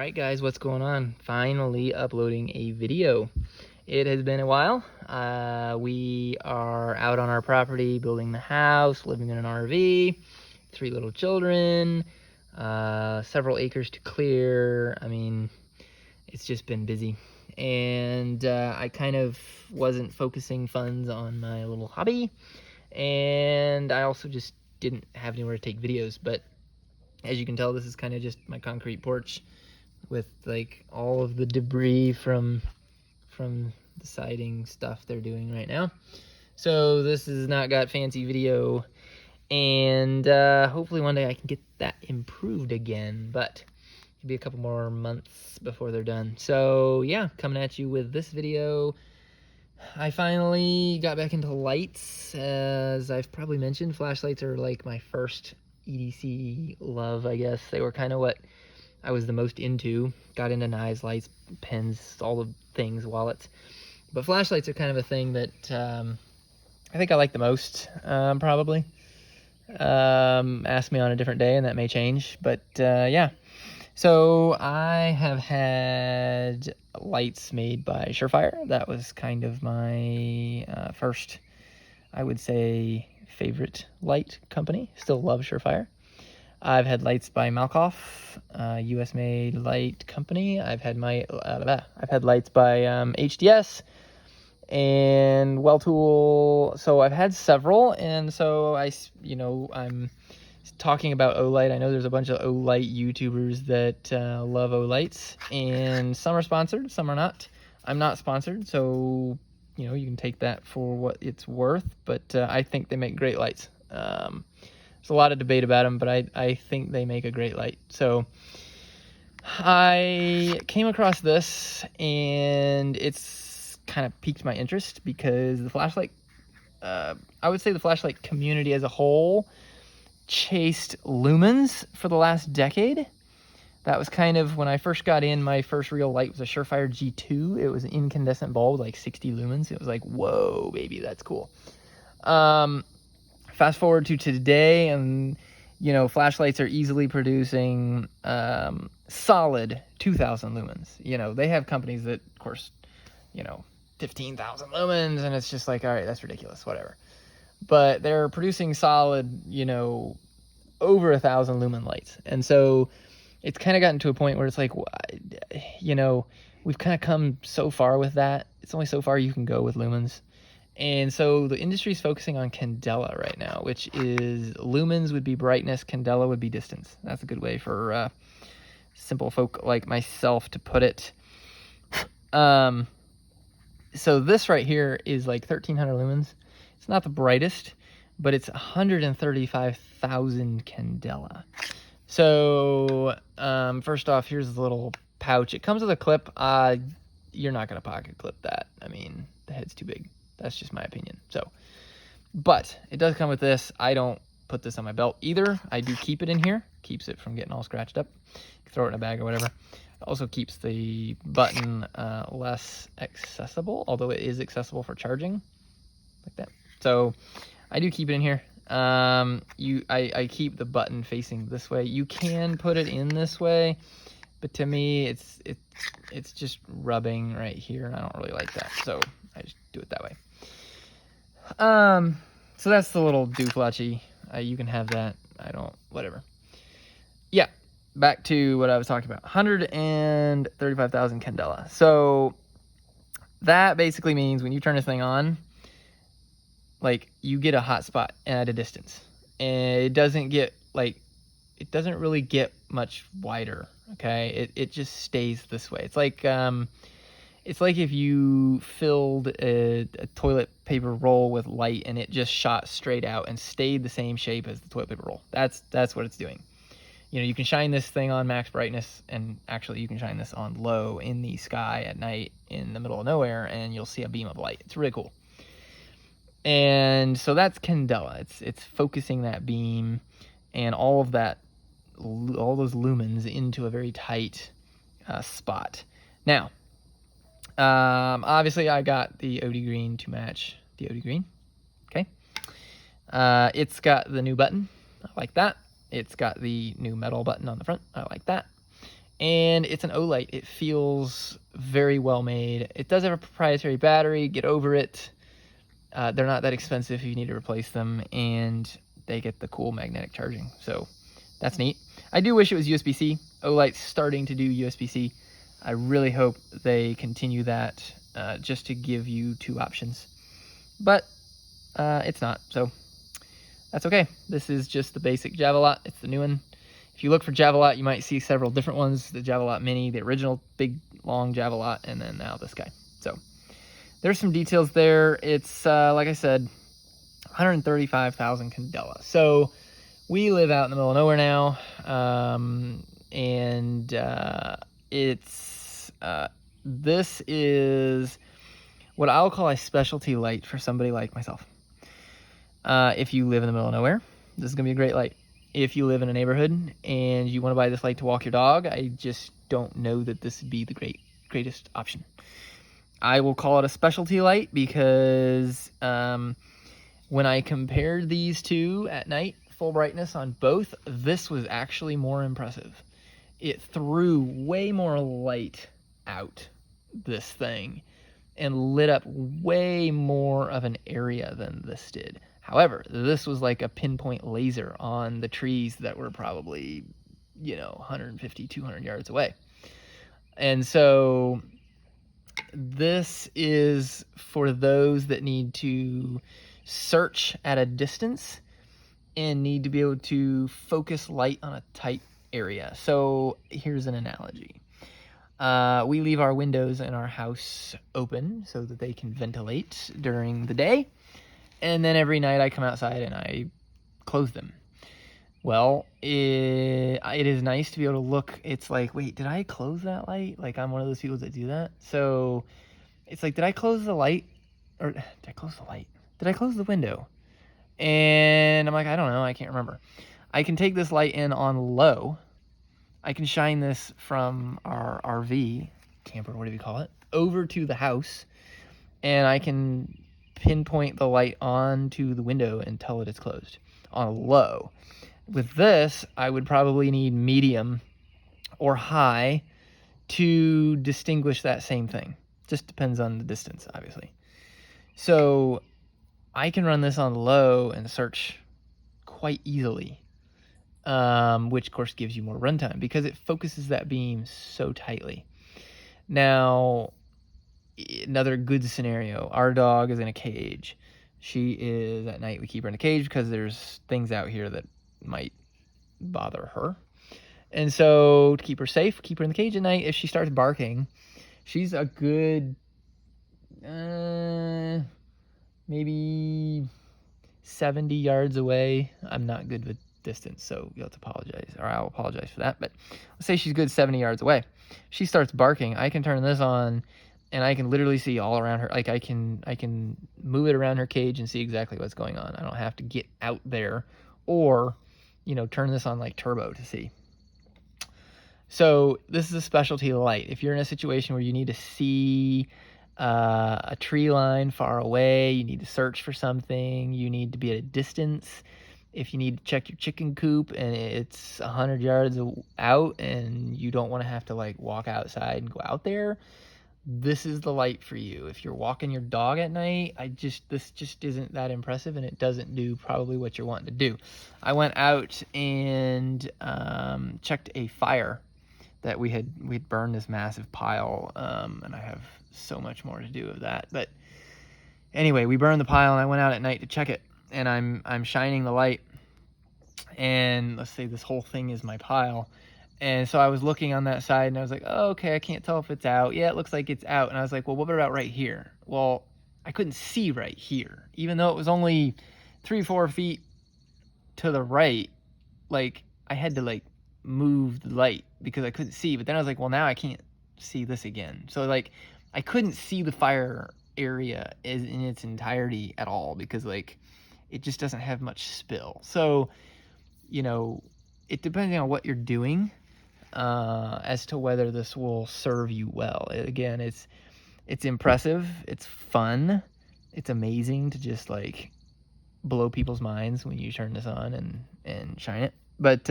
Alright guys, what's going on? Finally uploading a video. It has been a while. We are out on our property building the house, living in an RV, 3 little children, several acres to clear. I mean, it's just been busy. And I kind of wasn't focusing funds on my little hobby. And I also just didn't have anywhere to take videos. But as you can tell, this is kind of just my concrete porch with like all of the debris from the siding stuff they're doing right now. So this has not got fancy video, and hopefully one day I can get that improved again, but it'll be a couple more months before they're done. So yeah, coming at you with this video. I finally got back into lights. As I've probably mentioned, flashlights are like my first EDC love, I guess. They were kind of what I was the most into. Got into knives, lights, pens, all the things, wallets. But flashlights are kind of a thing that I think I like the most, probably. Ask me on a different day and that may change. But yeah. So I have had lights made by Surefire. That was kind of my first, I would say, favorite light company. Still love Surefire. I've had lights by Malkoff, US-made light company. I've had lights by HDS and Welltool. So I've had several, and so I'm talking about Olight. I know there's a bunch of Olight YouTubers that love Olights, and some are sponsored, some are not. I'm not sponsored, so you can take that for what it's worth. But I think they make great lights. There's a lot of debate about them, but I think they make a great light. So I came across this, and it's kind of piqued my interest because the flashlight, I would say the flashlight community as a whole chased lumens for the last decade. That was kind of when I first got in. My first real light was a Surefire G2. It was an incandescent bulb, like 60 lumens. It was like, whoa, baby, that's cool. Fast forward to today, and flashlights are easily producing solid 2,000 lumens. They have companies that, of course, 15,000 lumens, and it's just like, all right, that's ridiculous, whatever. But they're producing solid, over 1,000 lumen lights, and so it's kind of gotten to a point where it's like, we've kind of come so far with that. It's only so far you can go with lumens. And so the industry is focusing on candela right now, which is lumens would be brightness, candela would be distance. That's a good way for simple folk like myself to put it. So this right here is like 1,300 lumens. It's not the brightest, but it's 135,000 candela. So first off, here's the little pouch. It comes with a clip. You're not going to pocket clip that. I mean, the head's too big. That's just my opinion. So, but it does come with this. I don't put this on my belt either. I do keep it in here. Keeps it from getting all scratched up. Throw it in a bag or whatever. It also keeps the button less accessible, although it is accessible for charging, like that. So I do keep it in here. I keep the button facing this way. You can put it in this way, but to me, it's just rubbing right here, and I don't really like that. So I just do it that way. So that's the little dooflachi. You can have that. I don't, whatever. Yeah, back to what I was talking about. 135,000 candela. So that basically means when you turn this thing on, like, you get a hot spot at a distance. And it doesn't really get much wider, okay? It just stays this way. It's like if you filled a toilet paper roll with light and it just shot straight out and stayed the same shape as the toilet paper roll. That's what it's doing. You can shine this thing on max brightness, and actually you can shine this on low in the sky at night in the middle of nowhere, and you'll see a beam of light. It's really cool. And so that's candela. It's focusing that beam and all those lumens into a very tight spot. Now, obviously I got the OD green to match the OD green. Okay. It's got the new button. I like that. It's got the new metal button on the front. I like that. and it's an Olight. It feels very well made. It does have a proprietary battery. Get over it. They're not that expensive if you need to replace them, and they get the cool magnetic charging. So that's neat. I do wish it was USB-C. Olight's starting to do USB-C. I really hope they continue that, just to give you 2 options. But it's not, so that's okay. This is just the basic Javelot. It's the new one. If you look for Javelot, you might see several different ones. The Javelot Mini, the original big, long Javelot, and then now this guy. So there's some details there. It's, like I said, 135,000 Candela. So we live out in the middle of nowhere now, and this is what I'll call a specialty light for somebody like myself. If you live in the middle of nowhere, this is going to be a great light. If you live in a neighborhood and you want to buy this light to walk your dog, I just don't know that this would be the greatest option. I will call it a specialty light because when I compared these two at night, full brightness on both, this was actually more impressive. It threw way more light out, this thing, and lit up way more of an area than this did. However, this was like a pinpoint laser on the trees that were probably, 150, 200 yards away. And so this is for those that need to search at a distance and need to be able to focus light on a tight area. So here's an analogy. We leave our windows in our house open so that they can ventilate during the day. And then every night I come outside and I close them. Well, it is nice to be able to look. It's like, wait, did I close that light? Like, I'm one of those people that do that. So it's like, did I close the light? Or did I close the light? Did I close the window? And I'm like, I don't know. I can't remember. I can take this light in on low. I can shine this from our RV, camper, whatever you call it, over to the house. And I can pinpoint the light onto the window and tell it it's closed on low. With this, I would probably need medium or high to distinguish that same thing. Just depends on the distance, obviously. So I can run this on low and search quite easily, which of course gives you more runtime because it focuses that beam so tightly. Now, another good scenario, our dog is in a cage. She is, at night we keep her in a cage because there's things out here that might bother her. And so to keep her safe, keep her in the cage at night. If she starts barking, she's a good maybe 70 yards away. I'm not good with distance, so you'll have to apologize, or I'll apologize for that. But let's say she's good 70 yards away. She starts barking. I can turn this on and I can literally see all around her. Like I can move it around her cage and see exactly what's going on. I don't have to get out there or, turn this on like turbo to see. So this is a specialty light. If you're in a situation where you need to see a tree line far away, you need to search for something, you need to be at a distance. If you need to check your chicken coop and it's 100 yards out and you don't want to have to like walk outside and go out there, this is the light for you. If you're walking your dog at night, this just isn't that impressive, and it doesn't do probably what you're wanting to do. I went out and checked a fire that we'd burned this massive pile, and I have so much more to do with that. But anyway, we burned the pile and I went out at night to check it, and I'm shining the light, and let's say this whole thing is my pile. And so I was looking on that side and I was like, oh, okay, I can't tell if it's out. Yeah, it looks like it's out. And I was like, well, what about right here? Well, I couldn't see right here, even though it was only 3-4 feet to the right. Like I had to like move the light because I couldn't see. But then I was like, well, now I can't see this again. So like I couldn't see the fire area in its entirety at all because like it just doesn't have much spill. So, it depends on what you're doing as to whether this will serve you well. Again, it's impressive, it's fun, it's amazing to just like blow people's minds when you turn this on and shine it. But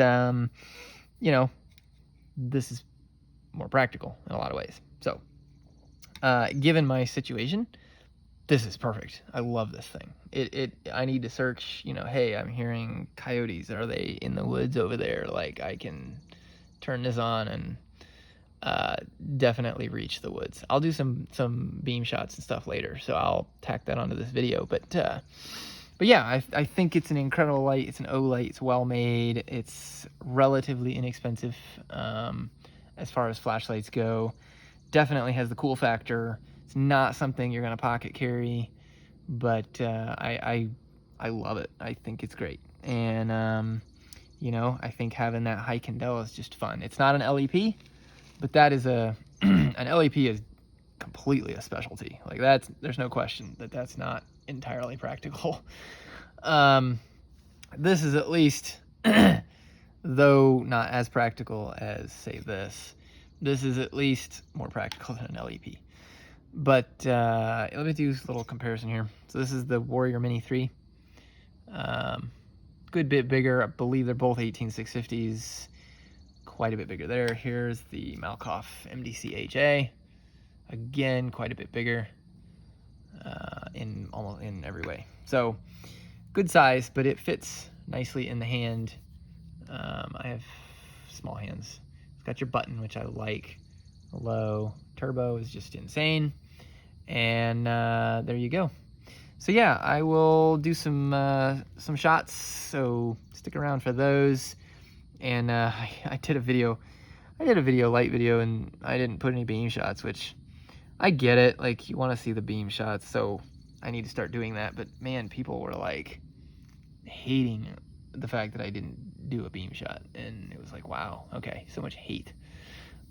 this is more practical in a lot of ways. So given my situation, this is perfect. I love this thing. I need to search, you know, hey, I'm hearing coyotes. Are they in the woods over there? Like, I can turn this on and definitely reach the woods. I'll do some beam shots and stuff later, so I'll tack that onto this video. But yeah, I think it's an incredible light. It's an Olight. It's well made. It's relatively inexpensive as far as flashlights go. Definitely has the cool factor. It's not something you're gonna pocket carry, but I love it. I think it's great, and you know, I think having that high candela is just fun. It's not an LEP, but that is an LEP is completely a specialty. Like, there's no question that that's not entirely practical. This is at least, though not as practical as, say, this is at least more practical than an LEP. But let me do a little comparison here. So this is the Warrior Mini 3. Good bit bigger. I believe they're both 18650s. Quite a bit bigger there. Here's the Malkoff MDC HA. Again, quite a bit bigger in almost in every way. So good size, but it fits nicely in the hand. I have small hands. It's got your button, which I like. Low turbo is just insane. And there you go. So yeah, I will do some shots, so stick around for those. And I did a video, light video, and I didn't put any beam shots, which I get it. Like, you want to see the beam shots, so I need to start doing that. But man, people were like hating the fact that I didn't do a beam shot, and it was like, wow, okay, so much hate.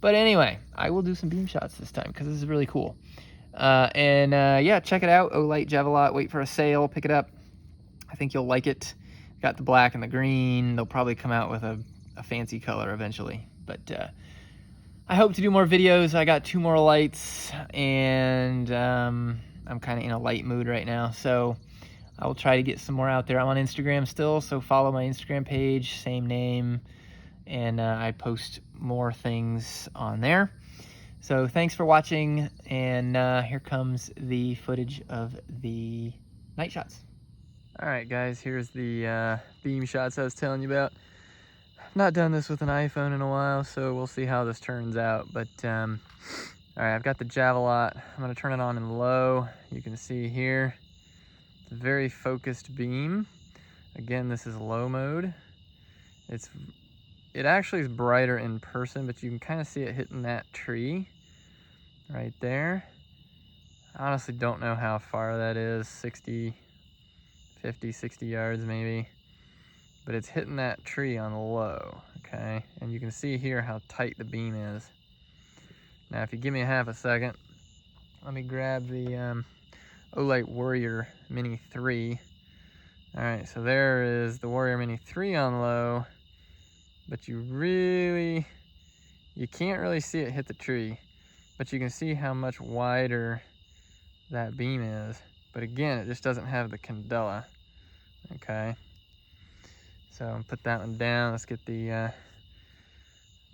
But anyway, I will do some beam shots this time because this is really cool. Yeah, check it out. Olight Javelot, wait for a sale, pick it up. I think you'll like it. Got the black and the green. They'll probably come out with a fancy color eventually. But I hope to do more videos. I got 2 more lights, and I'm kind of in a light mood right now. So I will try to get some more out there. I'm on Instagram still, so follow my Instagram page, same name. And I post more things on there. So thanks for watching, and here comes the footage of the night shots. All right, guys, here's the beam shots I was telling you about. I've not done this with an iPhone in a while, so we'll see how this turns out. But all right, I've got the Javelot. I'm gonna turn it on in low. You can see here, it's a very focused beam. Again, this is low mode. It actually is brighter in person, but you can kind of see it hitting that tree right there. I honestly don't know how far that is, 50, 60 yards maybe. But it's hitting that tree on low, okay? And you can see here how tight the beam is. Now, if you give me half a second, let me grab the Olight Warrior Mini 3. All right, so there is the Warrior Mini 3 on low. But you can't really see it hit the tree, but you can see how much wider that beam is. But again, it just doesn't have the candela, okay? So I'm gonna put that one down. Let's get the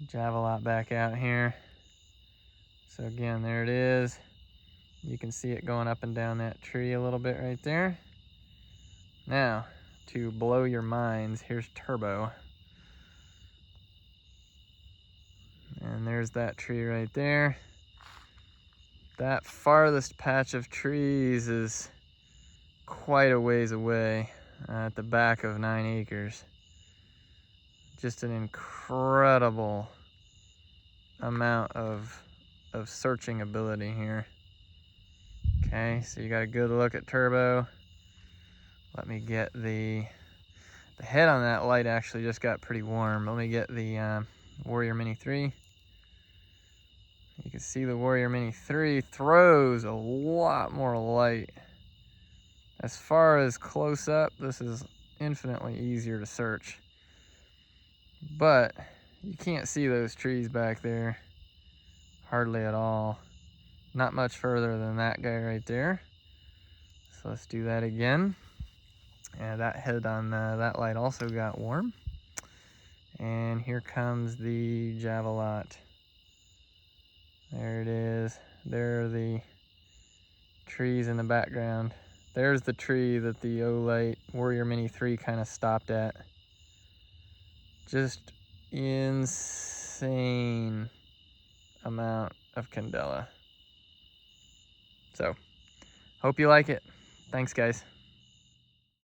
Javelot back out here. So again, there it is. You can see it going up and down that tree a little bit right there. Now, to blow your minds, here's turbo. And there's that tree right there. That farthest patch of trees is quite a ways away at the back of 9 acres. Just an incredible amount of searching ability here. Okay, so you got a good look at turbo. Let me get the head on that light actually just got pretty warm. Let me get the Warrior Mini 3. You can see the Warrior Mini 3 throws a lot more light. As far as close up, this is infinitely easier to search. But you can't see those trees back there hardly at all. Not much further than that guy right there. So let's do that again. And that head on that light also got warm. And here comes the Javelot. There it is. There are the trees in the background. There's the tree that the Olight Warrior Mini 3 kind of stopped at. Just insane amount of candela. So, hope you like it. Thanks, guys.